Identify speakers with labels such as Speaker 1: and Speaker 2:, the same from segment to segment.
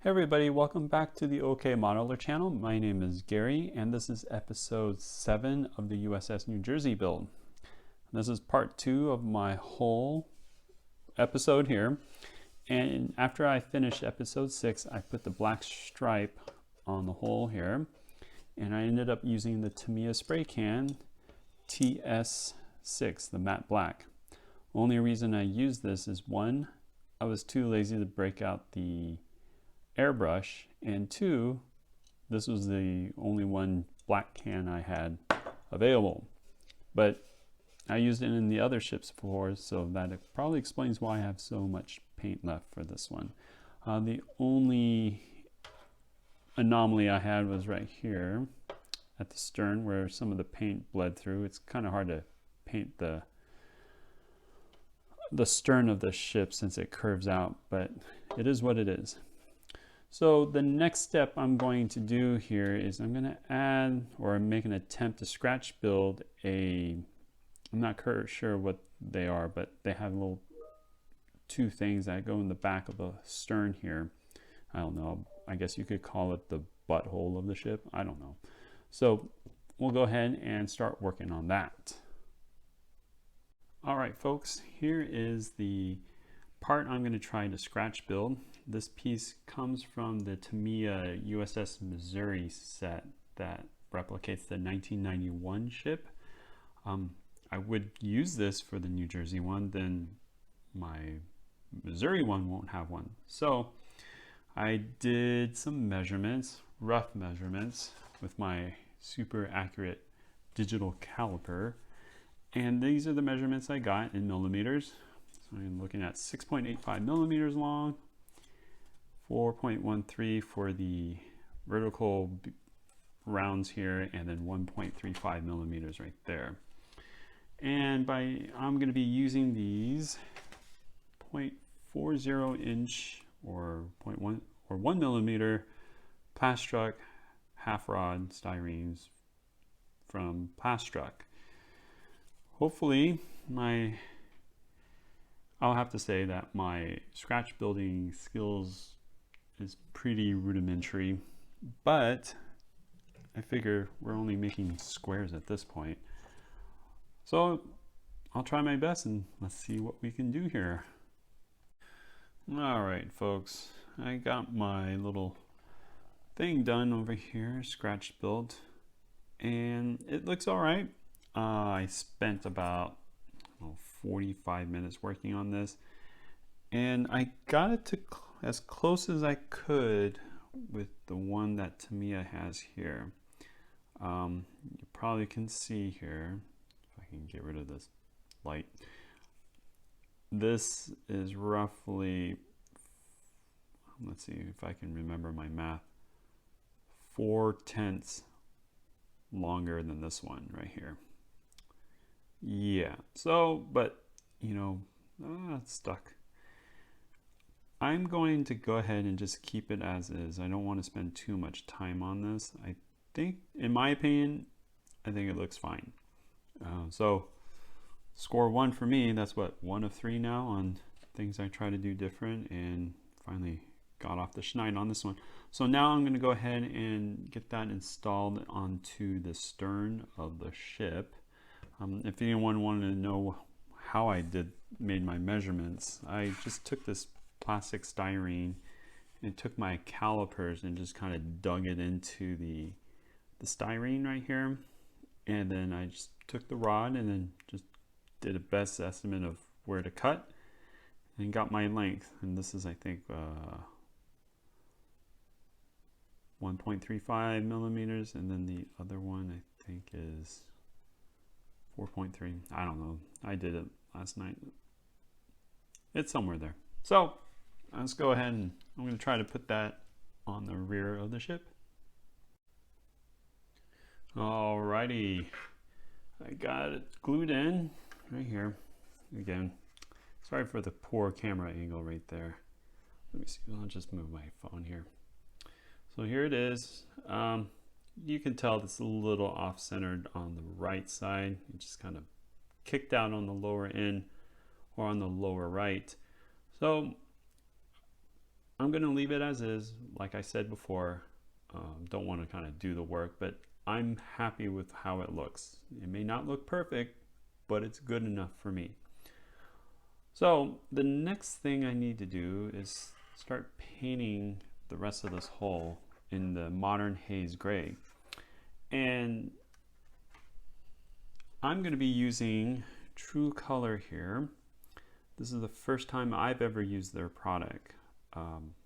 Speaker 1: Hey everybody, welcome back to the OK Modeler channel. My name is Gary and this is episode 7 of the USS New Jersey build. This is part 2 of my whole episode here. And after I finished episode 6, I put the black stripe on the hull here. And I ended up using the Tamiya spray can TS6, the matte black. Only reason I used this is one, I was too lazy to break out the airbrush, and two, this was the only one black can I had available, but I used it in the other ships before, so that probably explains why I have so much paint left for this one. The only anomaly I had was right here at the stern where some of the paint bled through. It's kind of hard to paint the stern of the ship since it curves out, but it is what it is. So the next step I'm going to do here is I'm going to add or make an attempt to scratch build I'm not sure what they are, but they have little two things that go in the back of the stern here. I don't know, I guess you could call it the butthole of the ship. I don't know. So we'll go ahead and start working on that. All right, folks, here is the part I'm going to try to scratch build. This piece comes from the Tamiya USS Missouri set that replicates the 1991 ship. I would use this for the New Jersey one, then my Missouri one won't have one. So I did some measurements, rough measurements, with my super accurate digital caliper. And these are the measurements I got in millimeters. So I'm looking at 6.85 millimeters long, 4.13 for the vertical rounds here, and then 1.35 millimeters right there. And I'm going to be using these 0.40 inch or 0.1 or 1 millimeter Plastruck half rod styrenes from Plastruck. Hopefully I'll have to say that my scratch building skills is pretty rudimentary, but I figure we're only making squares at this point. So I'll try my best and let's see what we can do here. All right, folks, I got my little thing done over here, scratch build, and it looks all right. I spent about 45 minutes working on this, and I got it to as close as I could with the one that Tamiya has here. You probably can see here, if I can get rid of this light, this is roughly, let's see if I can remember my math, 4/10 longer than this one right here. Yeah, so, but you know, it's stuck. I'm going to go ahead and just keep it as is. I don't want to spend too much time on this. I think, in my opinion, I think it looks fine. So score 1 for me. That's what, 1 of 3 now on things I try to do different, and finally got off the schneid on this one. So now I'm going to go ahead and get that installed onto the stern of the ship. If anyone wanted to know how I made my measurements, I just took this plastic styrene and took my calipers and just kind of dug it into the styrene right here, and then I just took the rod and then just did a best estimate of where to cut and got my length, and this is, I think, 1.35 millimeters, and then the other one I think is 4.3. I don't know, I did it last night. It's somewhere there. So let's go ahead and I'm going to try to put that on the rear of the ship. Alrighty, I got it glued in right here. Again, sorry for the poor camera angle right there. Let me see, I'll just move my phone here. So here it is. You can tell it's a little off-centered on the right side. It just kind of kicked out on the lower end or on the lower right. So I'm going to leave it as is. Like I said before, don't want to kind of do the work, but I'm happy with how it looks. It may not look perfect, but it's good enough for me. So the next thing I need to do is start painting the rest of this hull in the Modern Haze Grey. And I'm going to be using Tru-Color here. This is the first time I've ever used their product.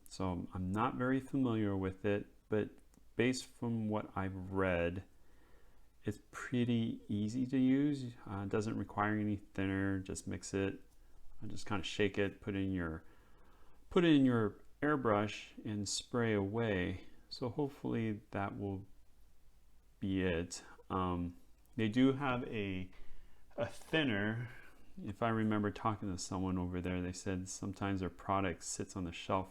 Speaker 1: So I'm not very familiar with it, but based from what I've read, it's pretty easy to use. It doesn't require any thinner, just mix it. Just kind of shake it, put it in your airbrush and spray away. So hopefully that will be it. They do have a thinner. If I remember talking to someone over there, they said sometimes their product sits on the shelf.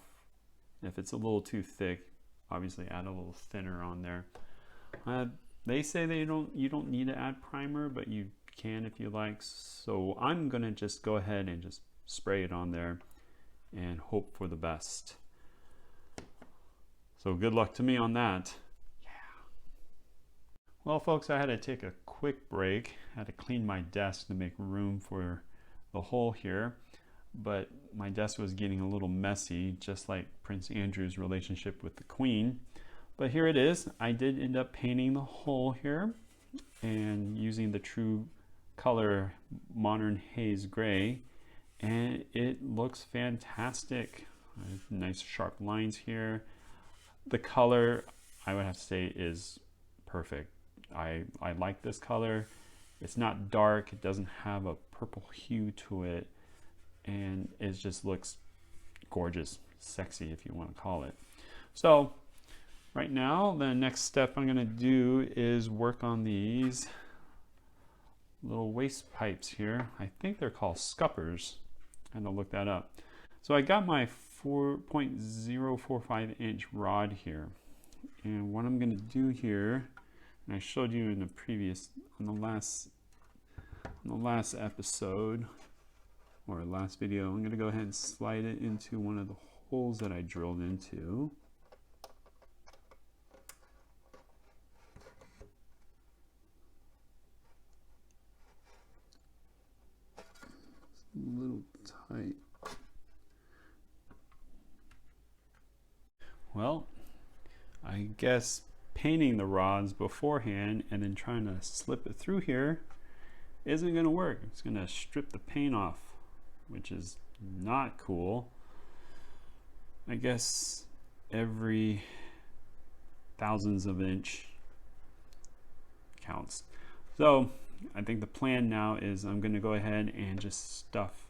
Speaker 1: If it's a little too thick, obviously add a little thinner on there. They say you don't need to add primer, but you can if you like. So I'm gonna just go ahead and just spray it on there and hope for the best. So good luck to me on that. Yeah. Well, folks, I had to take a quick break. I had to clean my desk to make room for the hole here, but my desk was getting a little messy, just like Prince Andrew's relationship with the Queen. But here it is. I did end up painting the hole here and using the Tru-Color Modern Haze Grey, and it looks fantastic. Nice sharp lines here. The color, I would have to say, is perfect. I like this color. It's not dark, it doesn't have a purple hue to it, and it just looks gorgeous, sexy if you want to call it. So right now, the next step I'm going to do is work on these little waste pipes here. I think they're called scuppers. I had to look that up. So I got my 4.045 inch rod here. And what I'm going to do here, and I showed you in the previous, on the last episode, or last video, I'm going to go ahead and slide it into one of the holes that I drilled into. A little tight. Well, I guess painting the rods beforehand and then trying to slip it through here isn't going to work. It's going to strip the paint off, which is not cool. I guess every thousandths of an inch counts. So I think the plan now is I'm going to go ahead and just stuff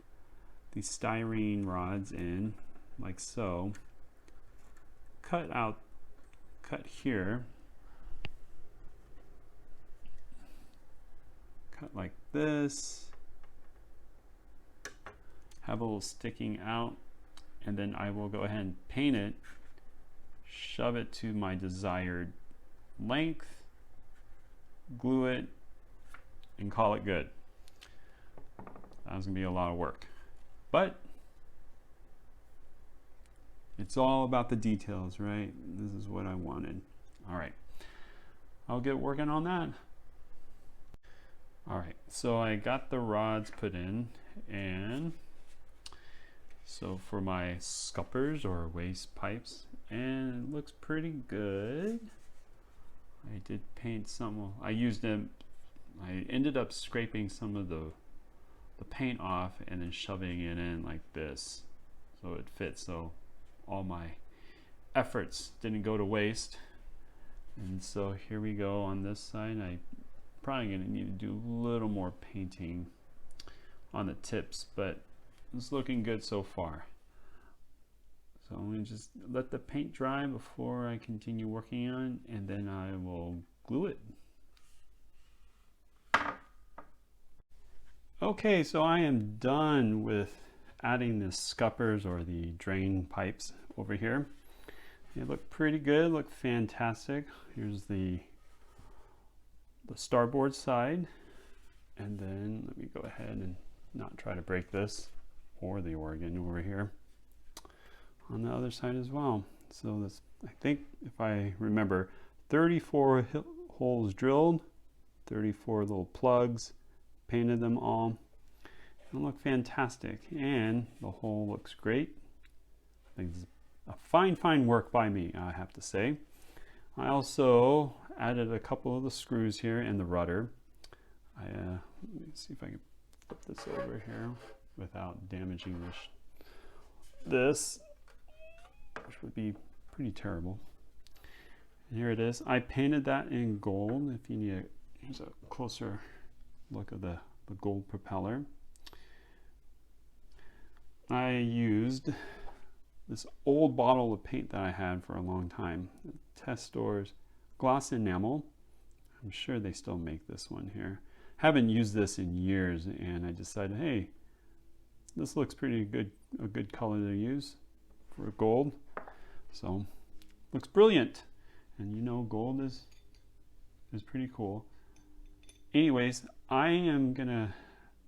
Speaker 1: these styrene rods in like so. Cut here. Cut like this. Have a little sticking out, and then I will go ahead and paint it, shove it to my desired length, glue it, and call it good. That was gonna be a lot of work, but it's all about the details, right? This is what I wanted. All right, I'll get working on that. All right, so I got the rods put in, and so for my scuppers or waste pipes, and it looks pretty good. I did paint some, I used them, I ended up scraping some of the paint off and then shoving it in like this so it fits, so all my efforts didn't go to waste. And so here we go on this side. I probably gonna need to do a little more painting on the tips, but it's looking good so far. So I'm gonna just let the paint dry before I continue working on it, and then I will glue it. Okay, so I am done with adding the scuppers or the drain pipes over here. They look pretty good, look fantastic. Here's the starboard side, and then let me go ahead and not try to break this or the organ over here. on the other side as well. So this, I think if I remember, 34 holes drilled, 34 little plugs, painted them all. They look fantastic, and the hole looks great. I think it's a fine work by me, I have to say. I also added a couple of the screws here and the rudder. Let me see if I can flip this over here without damaging this, which would be pretty terrible. And here it is. I painted that in gold. If you need here's a closer look of the gold propeller. I used this old bottle of paint that I had for a long time. Test Stores gloss enamel. I'm sure they still make this one here. Haven't used this in years, and I decided, hey, this looks pretty good, a good color to use for gold. So looks brilliant, and you know gold is pretty cool. Anyways, I am gonna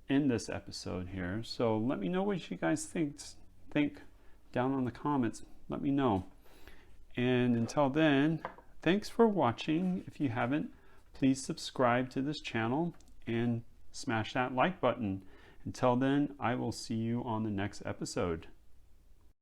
Speaker 1: end this episode here. So let me know what you guys think down in the comments. Let me know. And until then, thanks for watching. If you haven't, please subscribe to this channel and smash that like button. Until then, I will see you on the next episode.